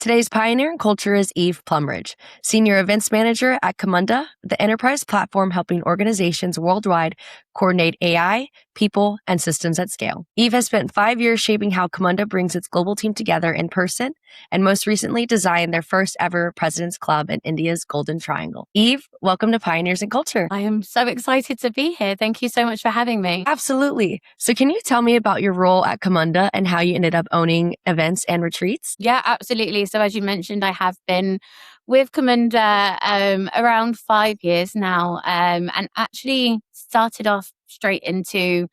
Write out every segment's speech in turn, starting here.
Today's pioneer in culture is Eve Plumridge, Senior Events Manager at Camunda, the enterprise platform helping organizations worldwide coordinate AI, people, and systems at scale. Eve has spent 5 years shaping how Camunda brings its global team together in person, and most recently designed their first ever President's Club in India's Golden Triangle. Eve, welcome to Pioneers in Culture. I am so excited to be here. Thank you so much for having me. Absolutely. So can you tell me about your role at Camunda and how you ended up owning events and retreats? Yeah, absolutely. So as you mentioned, I have been with Camunda around 5 years now, and actually started off straight into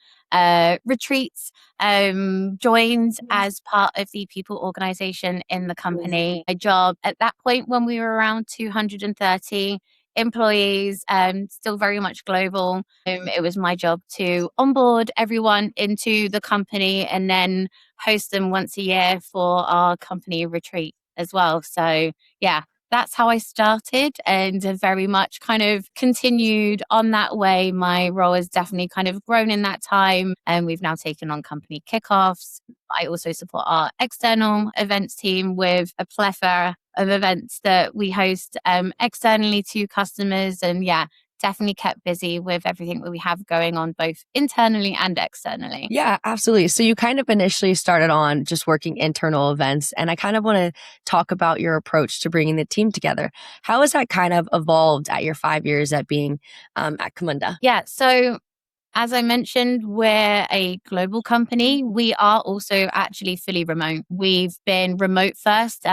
retreats, joined as part of the people organization in the company. My job at that point when we were around 230 employees, still very much global. It was my job to onboard everyone into the company and then host them once a year for our company retreat as well. So yeah, that's how I started and have very much kind of continued on that way. My role has definitely kind of grown in that time, and we've now taken on company kickoffs. I also support our external events team with a plethora of events that we host externally to customers. And yeah, definitely kept busy with everything that we have going on both internally and externally. Yeah, absolutely. So you kind of initially started on just working internal events, and I kind of want to talk about your approach to bringing the team together. How has that kind of evolved at your 5 years at being at Camunda? Yeah, so as I mentioned, we're a global company. We are also actually fully remote. We've been remote first,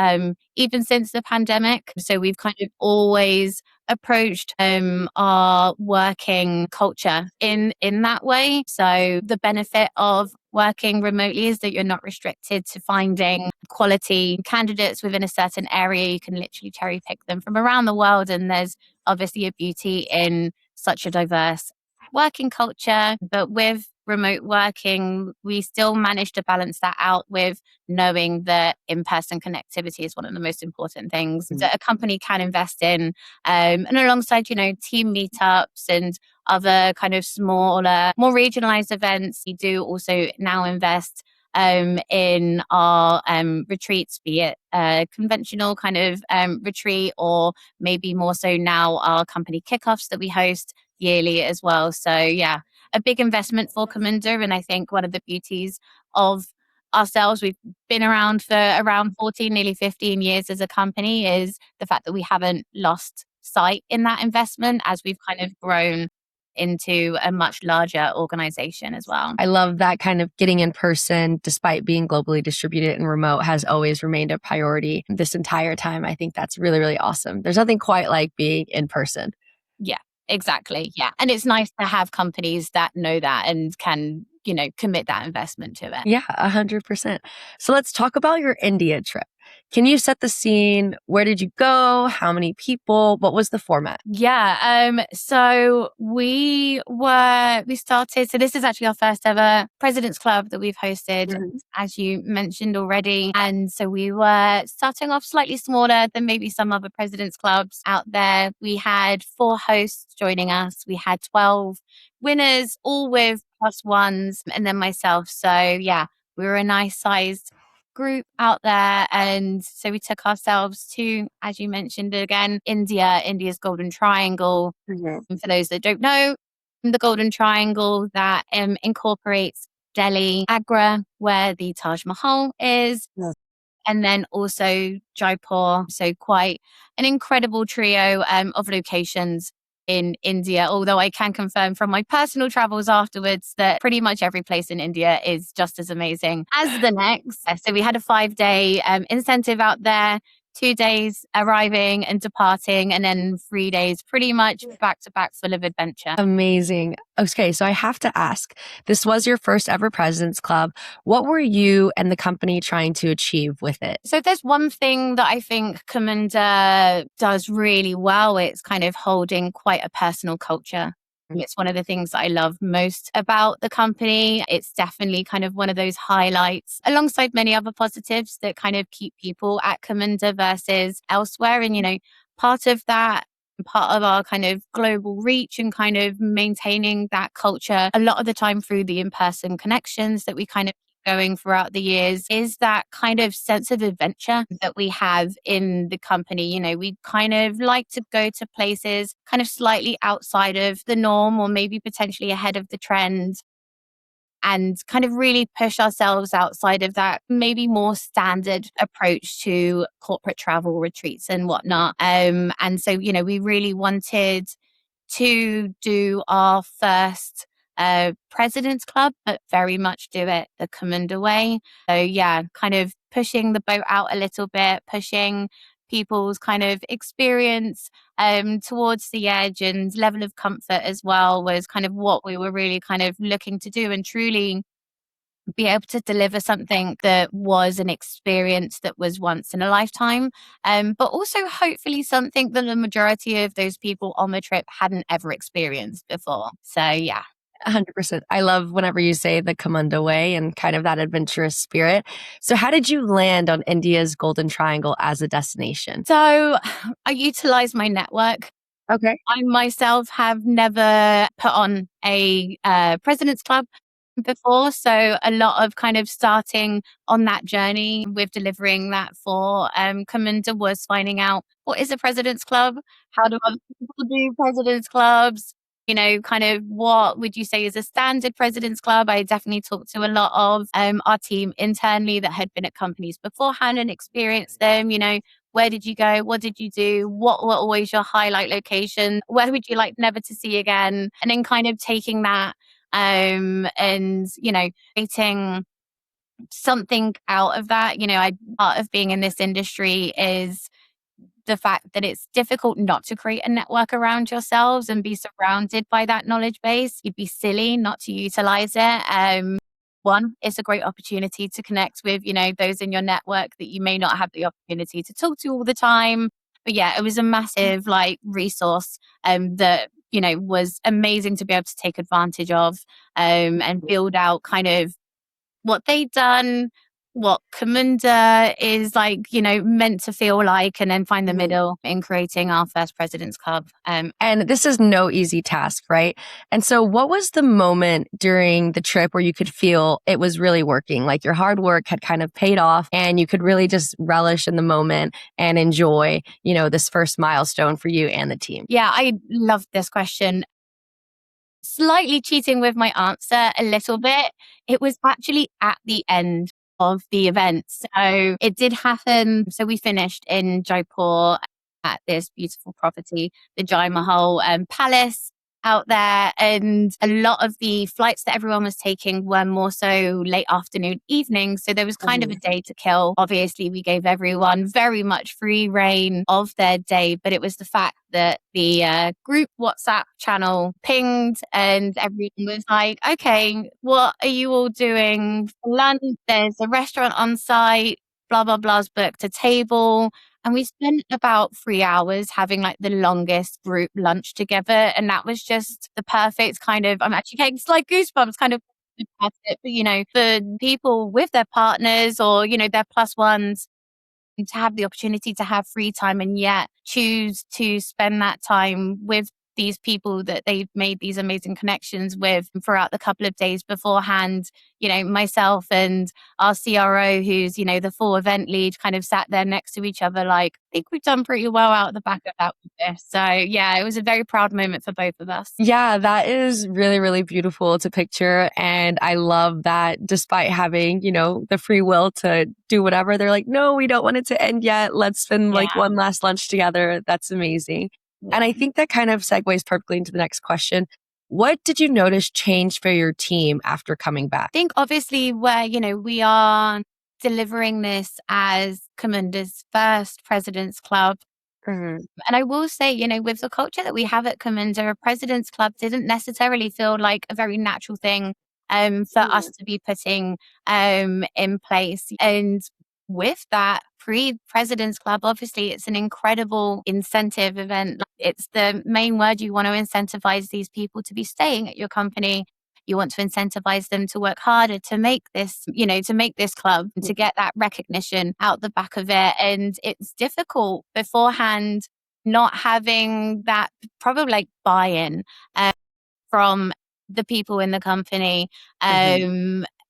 even since the pandemic. So we've kind of always approached our working culture in that way. So the benefit of working remotely is that you're not restricted to finding quality candidates within a certain area. You can literally cherry pick them from around the world. And there's obviously a beauty in such a diverse working culture. But with remote working, we still manage to balance that out with knowing that in-person connectivity is one of the most important things that a company can invest in. And alongside, team meetups and other kind of smaller, more regionalized events, we do also now invest in our retreats, be it a conventional kind of retreat, or maybe more so now our company kickoffs that we host yearly as well. So yeah, a big investment for Camunda. And I think one of the beauties of ourselves, we've been around for around 14, nearly 15 years as a company, is the fact that we haven't lost sight in that investment as we've kind of grown into a much larger organization as well. I love that kind of getting in person, despite being globally distributed and remote, has always remained a priority this entire time. I think that's really, really awesome. There's nothing quite like being in person. Yeah, exactly. Yeah. And it's nice to have companies that know that and can, commit that investment to it. Yeah, 100%. So let's talk about your India trip. Can you set the scene? Where did you go? How many people? What was the format? Yeah. So we started, so this is actually our first ever President's Club that we've hosted, as you mentioned already. And so we were starting off slightly smaller than maybe some other President's Clubs out there. We had 4 hosts joining us. We had 12 winners, all with +1s, and then myself. So yeah, we were a nice sized group out there. And so we took ourselves to, as you mentioned again, India's Golden Triangle. And for those that don't know, the Golden Triangle that incorporates Delhi, Agra, where the Taj Mahal is. And then also Jaipur. So quite an incredible trio of locations in India, although I can confirm from my personal travels afterwards that pretty much every place in India is just as amazing as the next. So we had a 5-day incentive out there, 2 days arriving and departing, and then 3 days pretty much back to back full of adventure. Amazing. Okay, so I have to ask, this was your first ever President's Club. What were you and the company trying to achieve with it? So there's one thing that I think Camunda does really well. It's kind of holding quite a personal culture. It's one of the things that I love most about the company. It's definitely kind of one of those highlights alongside many other positives that kind of keep people at Camunda versus elsewhere. And, part of that, part of our kind of global reach and kind of maintaining that culture a lot of the time through the in-person connections that we kind of going throughout the years is that kind of sense of adventure that we have in the company. You know, we kind of like to go to places kind of slightly outside of the norm or maybe potentially ahead of the trend and kind of really push ourselves outside of that maybe more standard approach to corporate travel retreats and whatnot. And so, you know, we really wanted to do our first President's Club, but very much do it the Camunda way. So yeah, kind of pushing the boat out a little bit, pushing people's kind of experience towards the edge and level of comfort as well was kind of what we were really kind of looking to do and truly be able to deliver something that was an experience that was once in a lifetime, but also hopefully something that the majority of those people on the trip hadn't ever experienced before. So yeah. 100%. I love whenever you say the Camunda way and kind of that adventurous spirit. So, how did you land on India's Golden Triangle as a destination? So I utilized my network. Okay. I myself have never put on a President's Club before. So a lot of kind of starting on that journey with delivering that for Camunda was finding out what is a President's Club? How do other people do President's Clubs? You know, kind of what would you say is a standard President's Club? I definitely talked to a lot of our team internally that had been at companies beforehand and experienced them, you know, where did you go? What did you do? What were always your highlight location? Where would you like never to see again? And then kind of taking that and, you know, creating something out of that. You know, part of being in this industry is the fact that it's difficult not to create a network around yourselves and be surrounded by that knowledge base. You'd be silly not to utilize it. One, it's a great opportunity to connect with, you know, those in your network that you may not have the opportunity to talk to all the time. But yeah, it was a massive like resource that, you know, was amazing to be able to take advantage of and build out kind of what they'd done, what Camunda is like, you know, meant to feel like, and then find the middle in creating our first President's Club. And this is no easy task, right? And so, what was the moment during the trip where you could feel it was really working? Like your hard work had kind of paid off and you could really just relish in the moment and enjoy, you know, this first milestone for you and the team? Yeah, I love this question. Slightly cheating with my answer a little bit. It was actually at the end of the event. So it did happen. So we finished in Jaipur at this beautiful property, the Jai Mahal Palace out there. And a lot of the flights that everyone was taking were more so late afternoon, evening. So there was kind of a day to kill. Obviously, we gave everyone very much free reign of their day, but it was the fact that the group WhatsApp channel pinged and everyone was like, okay, what are you all doing for lunch? There's a restaurant on site, blah, blah, blah's booked a table. And we spent about 3 hours having like the longest group lunch together. And that was just the perfect kind of, I'm actually getting slight goosebumps kind of at it, but you know, for people with their partners or, you know, their plus ones, to have the opportunity to have free time and yet choose to spend that time with these people that they've made these amazing connections with throughout the couple of days beforehand. You know, myself and our CRO, who's, you know, the full event lead, kind of sat there next to each other like, I think we've done pretty well out the back of that with this. So yeah, it was a very proud moment for both of us. Yeah, that is really, really beautiful to picture. And I love that despite having, you know, the free will to do whatever, they're like, no, we don't want it to end yet. Let's spend like one last lunch together. That's amazing. And I think that kind of segues perfectly into the next question. What did you notice changed for your team after coming back? I think obviously where, you know, we are delivering this as Camunda's first President's Club. And I will say, you know, with the culture that we have at Camunda, a President's Club didn't necessarily feel like a very natural thing for us to be putting in place. And with that pre-President's Club, obviously it's an incredible incentive event. It's the main word. You want to incentivize these people to be staying at your company. You want to incentivize them to work harder to make this, you know, to make this club, to get that recognition out the back of it. And it's difficult beforehand not having that probably like buy-in from the people in the company.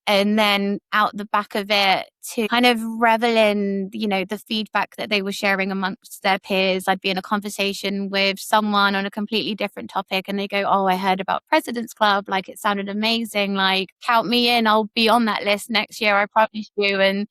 And then out the back of it to kind of revel in, the feedback that they were sharing amongst their peers. I'd be in a conversation with someone on a completely different topic and they go, "Oh, I heard about President's Club. Like, it sounded amazing. Like, count me in. I'll be on that list next year. I promise you." And,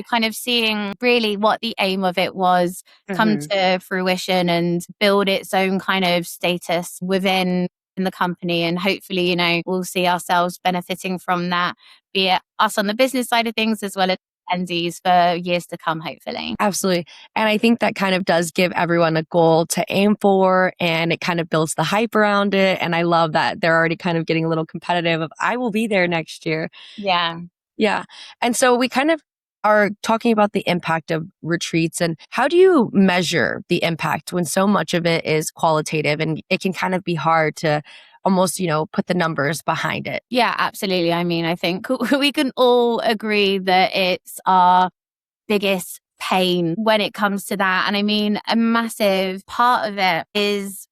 kind of seeing really what the aim of it was come to fruition and build its own kind of status within the company. And hopefully, we'll see ourselves benefiting from that, be it us on the business side of things as well as attendees for years to come, hopefully. Absolutely. And I think that kind of does give everyone a goal to aim for, and it kind of builds the hype around it. And I love that they're already kind of getting a little competitive of, I will be there next year. Yeah. Yeah. And so we kind of are talking about the impact of retreats, and how do you measure the impact when so much of it is qualitative and it can kind of be hard to almost, put the numbers behind it? Yeah, absolutely. I mean, I think we can all agree that it's our biggest pain when it comes to that. And I mean, a massive part of it is,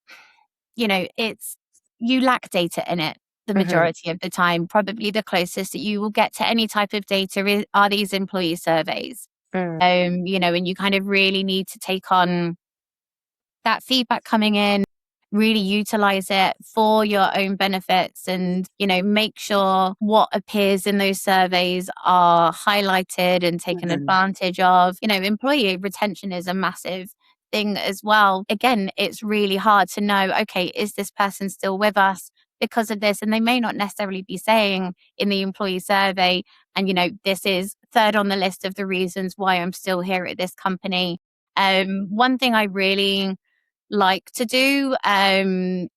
it's you lack data in it the majority of the time. Probably the closest that you will get to any type of data are these employee surveys. And you kind of really need to take on that feedback coming in, really utilize it for your own benefits and, make sure what appears in those surveys are highlighted and taken advantage of. Employee retention is a massive thing as well. Again, it's really hard to know, okay, is this person still with us because of this? And they may not necessarily be saying in the employee survey, and, this is third on the list of the reasons why I'm still here at this company. One thing I really like to do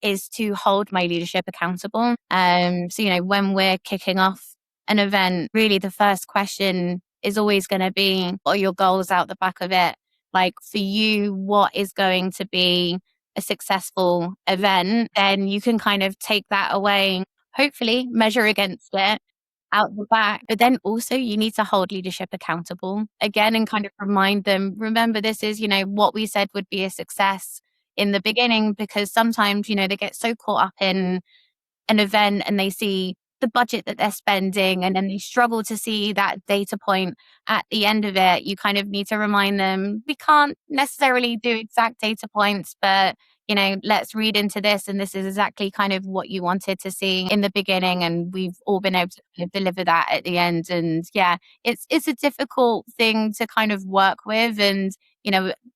is to hold my leadership accountable. So, when we're kicking off an event, really the first question is always going to be, what are your goals out the back of it? Like, for you, what is going to be a successful event? Then you can kind of take that away, hopefully measure against it out the back. But then also you need to hold leadership accountable again and kind of remind them, remember, this is, what we said would be a success in the beginning, because sometimes, they get so caught up in an event and they see the budget that they're spending and then they struggle to see that data point at the end of it. You kind of need to remind them, we can't necessarily do exact data points, but let's read into this. And this is exactly kind of what you wanted to see in the beginning. And we've all been able to kind of deliver that at the end. And yeah, it's a difficult thing to kind of work with. And,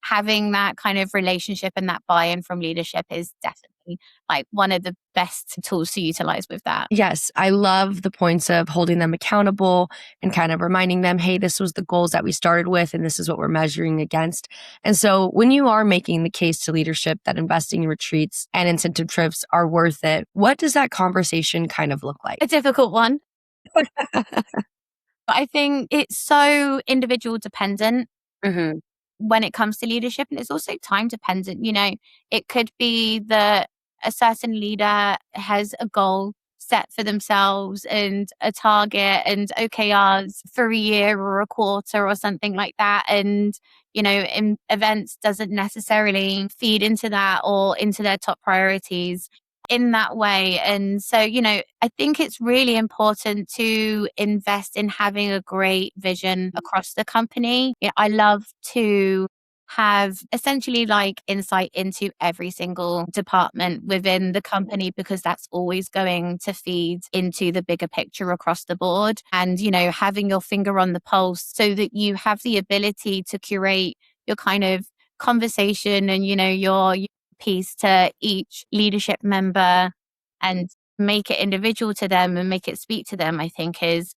having that kind of relationship and that buy-in from leadership is definitely like one of the best tools to utilize with that. Yes, I love the points of holding them accountable and kind of reminding them, hey, this was the goals that we started with and this is what we're measuring against. And so when you are making the case to leadership that investing in retreats and incentive trips are worth it, what does that conversation kind of look like? A difficult one. I think it's so individual dependent. When it comes to leadership, and it's also time dependent. It could be that a certain leader has a goal set for themselves and a target and OKRs for a year or a quarter or something like that. And, in events doesn't necessarily feed into that or into their top priorities in that way. And so, I think it's really important to invest in having a great vision across the company. I love to have essentially like insight into every single department within the company, because that's always going to feed into the bigger picture across the board. And, having your finger on the pulse so that you have the ability to curate your kind of conversation and, your piece to each leadership member and make it individual to them and make it speak to them, I think is,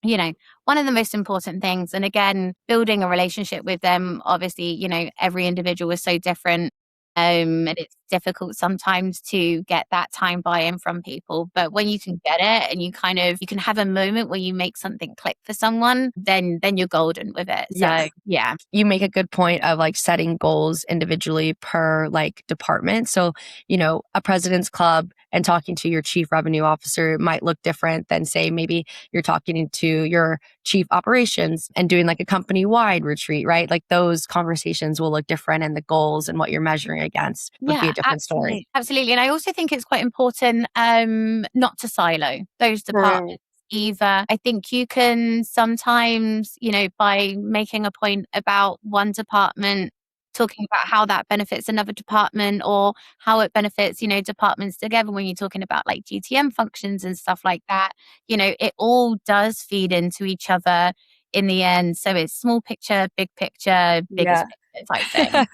one of the most important things. And again, building a relationship with them, obviously, every individual is so different. And it's difficult sometimes to get that time buy-in from people. But when you can get it and you can have a moment where you make something click for someone, then you're golden with it. So yeah. You make a good point of like setting goals individually per like department. So, a president's club and talking to your chief revenue officer might look different than, say, maybe you're talking to your chief operations and doing like a company-wide retreat, right? Like those conversations will look different, and the goals and what you're measuring against would be a different story. Absolutely. And I also think it's quite important not to silo those departments either. I think you can sometimes, by making a point about one department, talking about how that benefits another department or how it benefits, departments together when you're talking about like GTM functions and stuff like that, it all does feed into each other in the end. So it's small picture, biggest Yeah. picture type thing.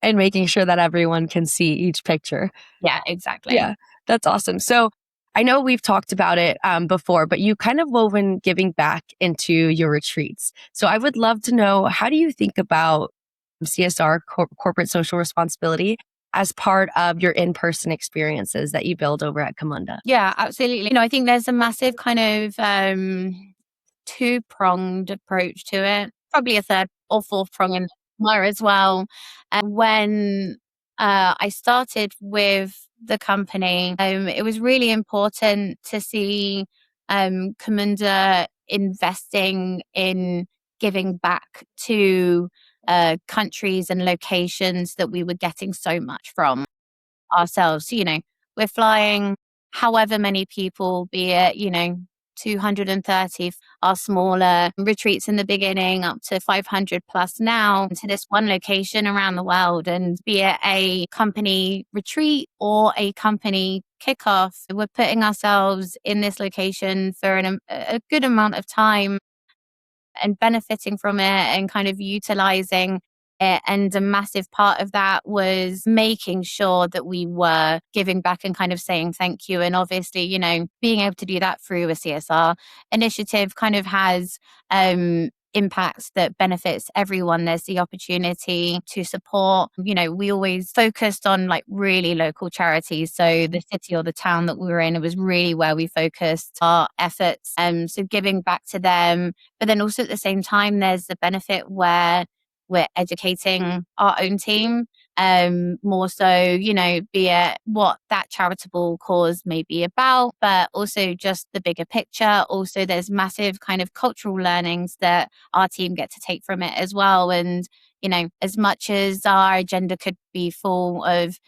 And making sure that everyone can see each picture. Yeah, exactly. Yeah, that's awesome. So I know we've talked about it before, but you kind of woven giving back into your retreats. So I would love to know, how do you think about CSR, corporate social responsibility, as part of your in-person experiences that you build over at Camunda? Yeah, absolutely. I think there's a massive kind of two-pronged approach to it, probably a third or fourth prong in there as well. When I started with the company, it was really important to see Camunda investing in giving back to countries and locations that we were getting so much from ourselves. We're flying however many people, be it, 230 our smaller retreats in the beginning, up to 500 plus now, to this one location around the world. And be it a company retreat or a company kickoff, we're putting ourselves in this location for a good amount of time and benefiting from it and kind of utilizing it. And a massive part of that was making sure that we were giving back and kind of saying thank you. And obviously, being able to do that through a CSR initiative kind of has impacts that benefits everyone. There's the opportunity to support, we always focused on like really local charities. So the city or the town that we were in, it was really where we focused our efforts. So giving back to them, but then also at the same time, there's the benefit where we're educating our own team, more so, be it what that charitable cause may be about, but also just the bigger picture. Also, there's massive kind of cultural learnings that our team get to take from it as well. And, as much as our agenda could be full of,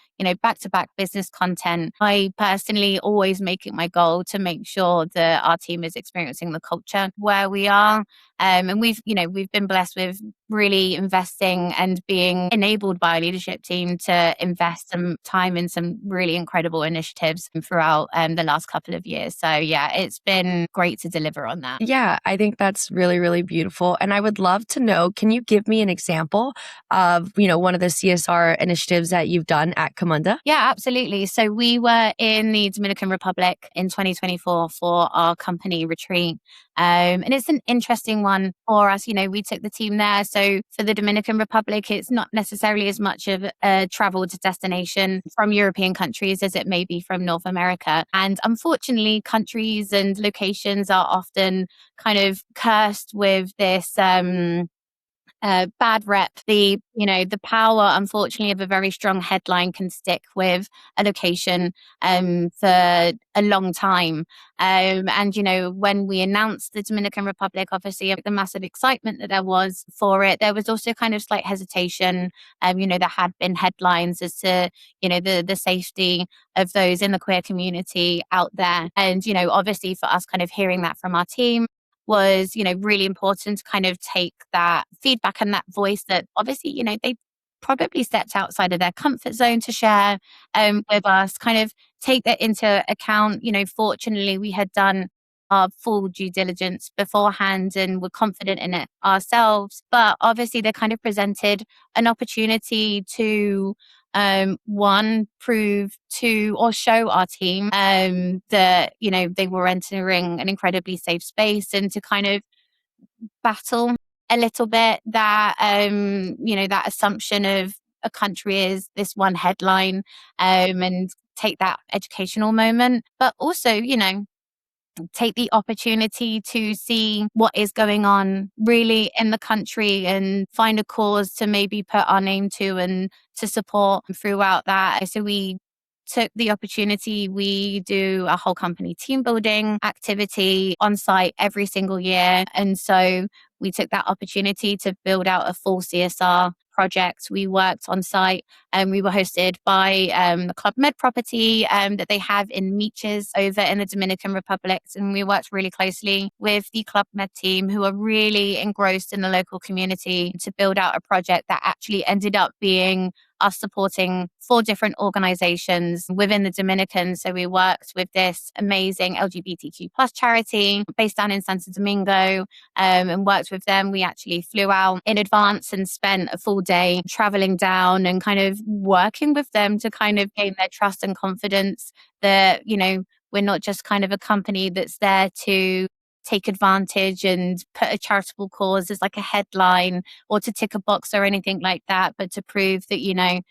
back-to-back business content, I personally always make it my goal to make sure that our team is experiencing the culture where we are. And we've been blessed with really investing and being enabled by our leadership team to invest some time in some really incredible initiatives throughout the last couple of years. So yeah, it's been great to deliver on that. Yeah, I think that's really, really beautiful. And I would love to know, can you give me an example of, one of the CSR initiatives that you've done at Camunda? Yeah, absolutely. So we were in the Dominican Republic in 2024 for our company retreat. And it's an interesting one for us. We took the team there. So for the Dominican Republic, it's not necessarily as much of a traveled destination from European countries as it may be from North America. And unfortunately, countries and locations are often kind of cursed with this bad rep. The power, unfortunately, of a very strong headline can stick with a location for a long time. And when we announced the Dominican Republic, obviously the massive excitement that there was for it, there was also kind of slight hesitation. There had been headlines as to the safety of those in the queer community out there. And obviously for us, kind of hearing that from our team was, really important to kind of take that feedback and that voice that obviously, they probably stepped outside of their comfort zone to share with us, kind of take that into account. Fortunately, we had done our full due diligence beforehand and were confident in it ourselves. But obviously, they kind of presented an opportunity to one, prove to or show our team that they were entering an incredibly safe space, and to kind of battle a little bit that that assumption of a country is this one headline, and take that educational moment, but also take the opportunity to see what is going on really in the country and find a cause to maybe put our name to and to support throughout that. So we took the opportunity. We do a whole company team building activity on site every single year. And so we took that opportunity to build out a full CSR project. We worked on site and we were hosted by the Club Med property that they have in Meeches over in the Dominican Republic. And we worked really closely with the Club Med team, who are really engrossed in the local community, to build out a project that actually ended up being us supporting 4 different organizations within the Dominican. So we worked with this amazing LGBTQ plus charity based down in Santo Domingo, and worked with them. We actually flew out in advance and spent a full day traveling down and kind of working with them to kind of gain their trust and confidence that, we're not just kind of a company that's there to take advantage and put a charitable cause as like a headline or to tick a box or anything like that, but to prove that,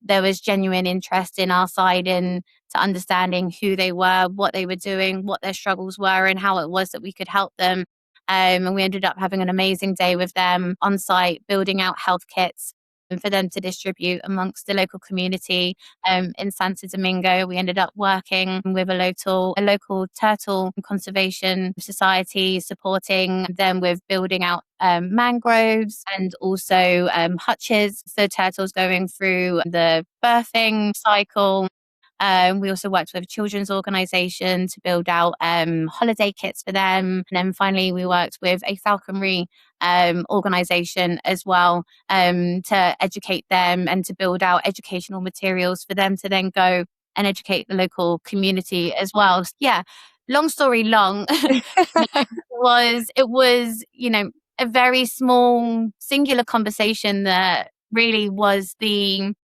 there was genuine interest in our side and to understanding who they were, what they were doing, what their struggles were, and how it was that we could help them. And we ended up having an amazing day with them on site, building out health kits for them to distribute amongst the local community in Santo Domingo. We ended up working with a local turtle conservation society, supporting them with building out mangroves and also hutches for turtles going through the birthing cycle. We also worked with a children's organisation to build out holiday kits for them. And then finally, we worked with a falconry organisation as well to educate them and to build out educational materials for them to then go and educate the local community as well. So, yeah, long story long, it was a very small singular conversation that really was the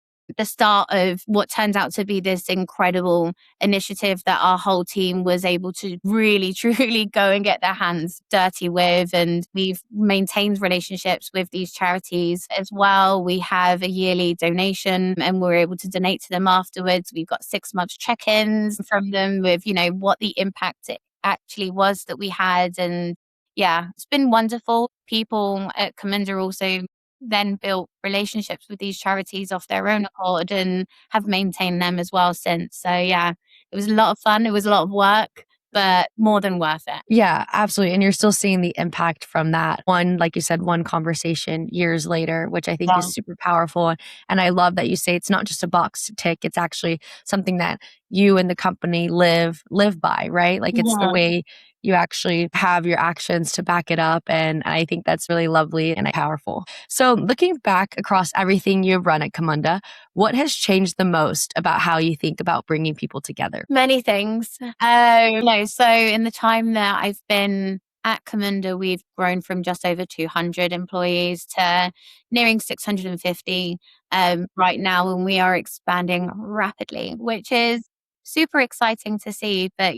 start of what turned out to be this incredible initiative that our whole team was able to really, truly go and get their hands dirty with. And we've maintained relationships with these charities as well. We have a yearly donation and we're able to donate to them afterwards. We've got 6 months check-ins from them with, what the impact it actually was that we had. And yeah, it's been wonderful. People at Camunda also then built relationships with these charities off their own accord and have maintained them as well since. So yeah, it was a lot of fun. It was a lot of work, but more than worth it. Yeah, absolutely. And you're still seeing the impact from that one, like you said, one conversation years later, which I think Yeah. is super powerful. And I love that you say it's not just a box to tick, it's actually something that you and the company live by, right? Like it's the Yeah. way you actually have your actions to back it up. And I think that's really lovely and powerful. So looking back across everything you've run at Camunda, what has changed the most about how you think about bringing people together? Many things. So in the time that I've been at Camunda, we've grown from just over 200 employees to nearing 650 right now, and we are expanding rapidly, which is super exciting to see. But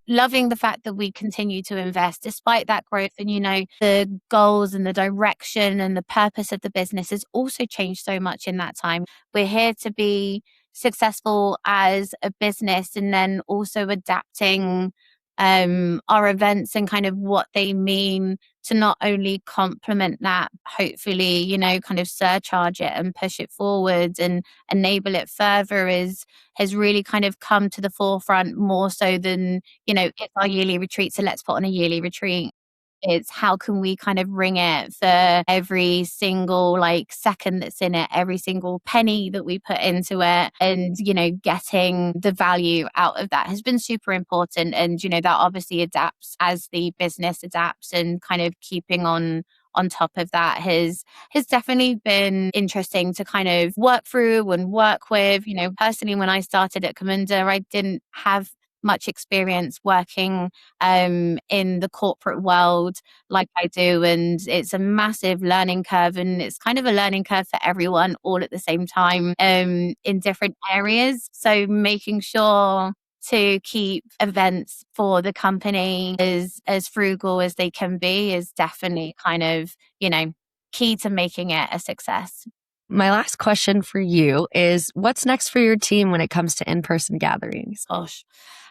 loving the fact that we continue to invest despite that growth, and the goals and the direction and the purpose of the business has also changed so much in that time. We're here to be successful as a business and then also adapting our events and kind of what they mean to not only complement that, hopefully, kind of surcharge it and push it forward and enable it further has really kind of come to the forefront more so than, it's our yearly retreat, so let's put on a yearly retreat. It's how can we kind of ring it for every single second that's in it, every single penny that we put into it, and getting the value out of that has been super important. And that obviously adapts as the business adapts, and kind of keeping on top of that has definitely been interesting to kind of work through and work with. Personally, when I started at Camunda, I didn't have much experience working in the corporate world like I do, and it's a massive learning curve, and it's kind of a learning curve for everyone all at the same time in different areas. So making sure to keep events for the company as frugal as they can be is definitely kind of key to making it a success. My last question for you is what's next for your team when it comes to in-person gatherings? Gosh.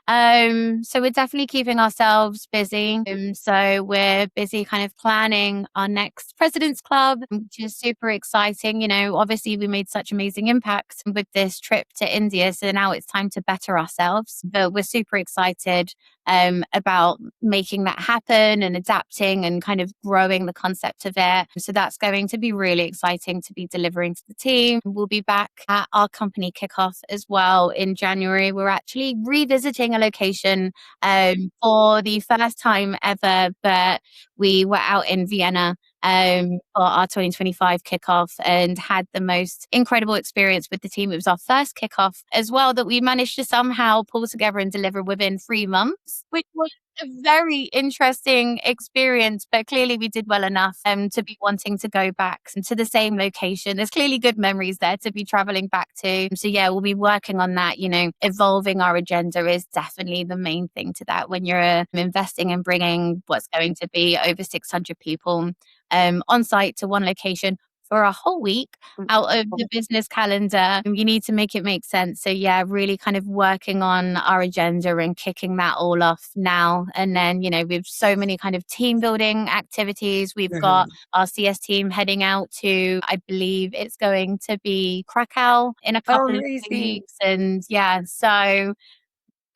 So we're definitely keeping ourselves busy. So we're busy kind of planning our next President's Club, which is super exciting. You know, obviously we made such amazing impact with this trip to India. So now it's time to better ourselves. But we're super excited about making that happen and adapting and kind of growing the concept of it. So that's going to be really exciting to be delivering to the team. We'll be back at our company kickoff as well in January. We're actually revisiting a location for the first time ever, but we were out in Vienna for our 2025 kickoff and had the most incredible experience with the team. It was our first kickoff as well that we managed to somehow pull together and deliver within 3 months, which was a very interesting experience, but clearly we did well enough to be wanting to go back to the same location. There's clearly good memories there to be traveling back to. So yeah, we'll be working on that. You know, evolving our agenda is definitely the main thing to that when you're investing in bringing what's going to be over 600 people on site to one location for a whole week out of the business calendar. You need to make it make sense. So yeah, really kind of working on our agenda and kicking that all off now. And then, you know, we've so many kind of team building activities. We've got our CS team heading out to, I believe it's going to be Krakow in a couple of weeks. And yeah, so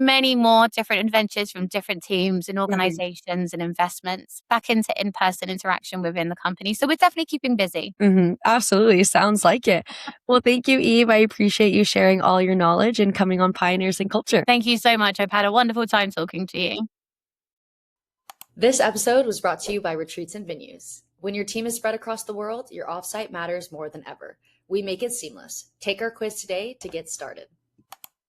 many more different adventures from different teams and organizations and investments back into in-person interaction within the company. So we're definitely keeping busy. Absolutely. Sounds like it. Well, thank you, Eve. I appreciate you sharing all your knowledge and coming on Pioneers in Culture. Thank you so much. I've had a wonderful time talking to you. This episode was brought to you by Retreats and Venues. When your team is spread across the world, your offsite matters more than ever. We make it seamless. Take our quiz today to get started.